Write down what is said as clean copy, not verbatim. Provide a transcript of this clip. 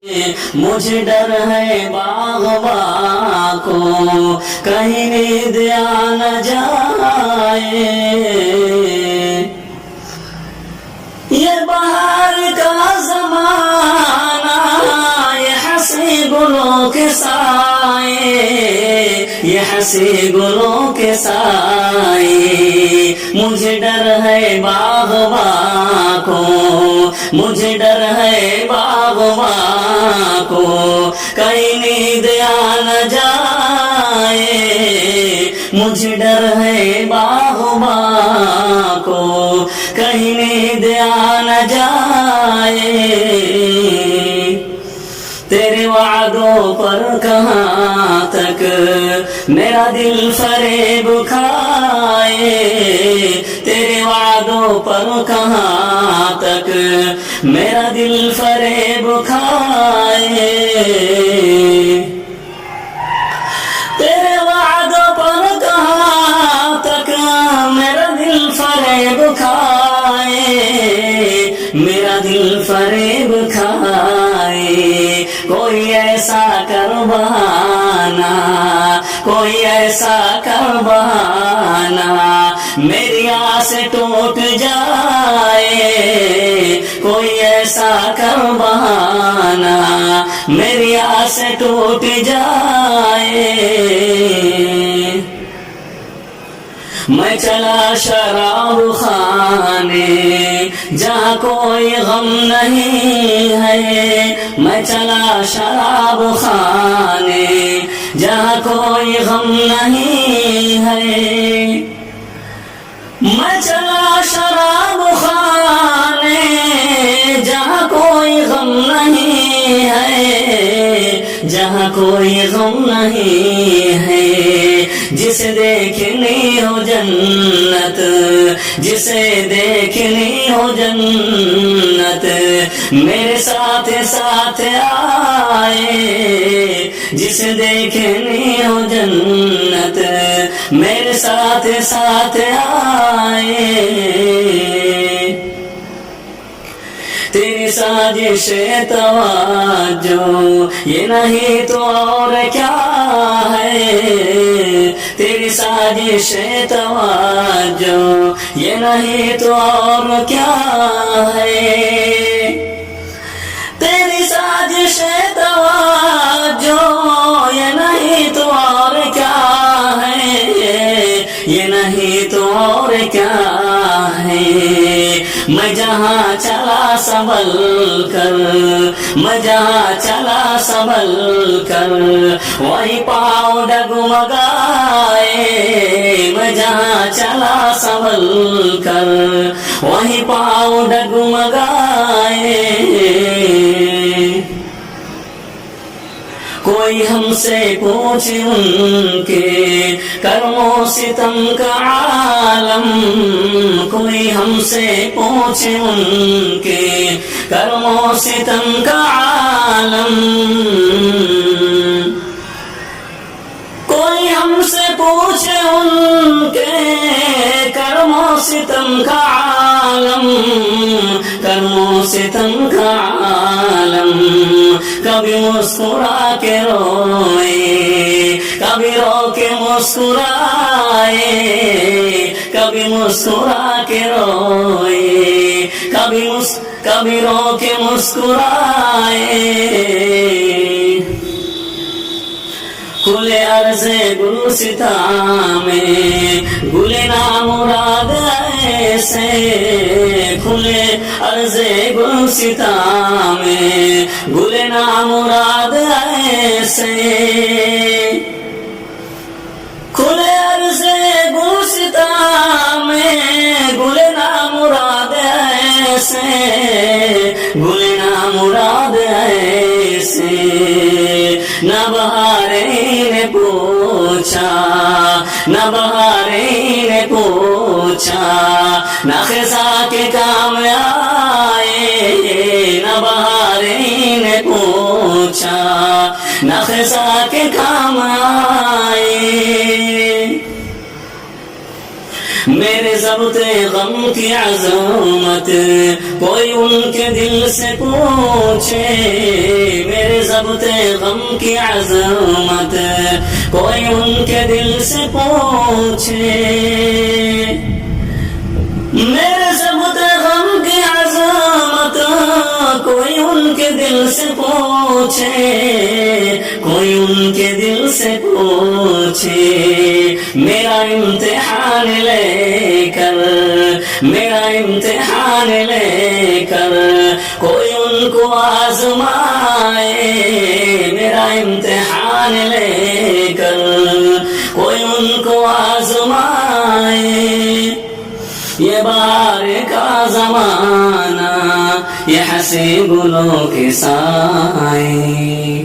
مجھے ڈر ہے باغباں کو کہیں نیند آ نہ جائے، یہ بہار کا زمانہ یہ ہنسی گلوں کے سائے، یہ ہنسی گلوں کے سائے، مجھے ڈر ہے باغباں کو، مجھے ڈر ہے باغباں کو کہیں نیند آ نہ جائے، مجھے ڈر ہے باغباں کو کہیں نیند آ نہ جائے، تیرے وعدوں پر کہاں تک میرا دل فریب کھائے، تیرے وعدوں پر کہاں تک میرا دل فریب کھائے، تیرے وعدوں پر کہاں تک میرا دل فریب کھائے، میرا دل فریب کھائے، کوئی ایسا کر بہانا، کوئی ایسا کر بہانا میری آس ٹوٹ جائے، کوئی ایسا کر بہانا میری آس ٹوٹ جائے، میں چلا شراب خانے جہاں کوئی غم نہیں ہے، میں چلا شراب خانے جہاں کوئی غم نہیں ہے، میں چلا شراب خانے جہاں کوئی غم نہیں ہے، جہاں کوئی غم نہیں ہے، جسے دیکھنی ہو جنت، جسے دیکھنی ہو جنت میرے ساتھ ساتھ آئے، جسے دیکھنی ہو جنت میرے ساتھ ساتھ آئے، تیری سازش توجہ یہ نہیں تو اور کیا ہے، تیری سازش توجہ یہ نہیں تو اور کیا ہے، تیری سازش توجہ یہ نہیں تو اور کیا ہے، یہ نہیں تو اور کیا ہے، میں جہاں چلا سنبھل کر، میں جہاں چلا سنبھل کر وہی پاؤں ڈگمگائے، میں جہاں چلا سنبھل کر وہی پاؤں ڈگمگائے، کوئی ہم سے پوچھے ان کے کرم و ستم کا عالم، کوئی ہم سے پوچھے ان کے کرم و ستم کا عالم، کوئی ہم سے پوچھے ان کے کرم و ستم کا عالم، کرم و ستم کا عالم، کبھی مسکرا کے روئے کبھی رو کے مسکرائے، کبھی مسکرا کے روئے کبھی رو کے مسکرائے، کھلے عرض گلستاں میں گلے نامراد ایسے، کھلے عرض گلستاں میں گلے نامراد ایسے، کھلے عرض گلستاں میں گلے نامراد ایسے، گلے نامراد ایسے، نہ بہارے نے پوچھا، نہ بہارے نے پوچھا، نہ خزاں کے کام آئے، نہ بہارے نے پوچھا، نہ خزاں کے کام آئے، میرے ضبط غم کی عظمت کوئی ان کے دل سے پوچھے، میرے ضبط غم کی عظمت کوئی ان کے دل سے پوچھے، میرے ضبط غم کی عظمت کوئی ان کے دل سے پوچھے، کوئی ان کے دل سے پوچھے، میرا امتحان لے کر، میرا امتحان لے کر کوئی ان کو آزمائے، میرا امتحان لے کر کوئی ان کو آزمائے، یہ بار کا زمانہ یہ ہنسی گلوں کے سائے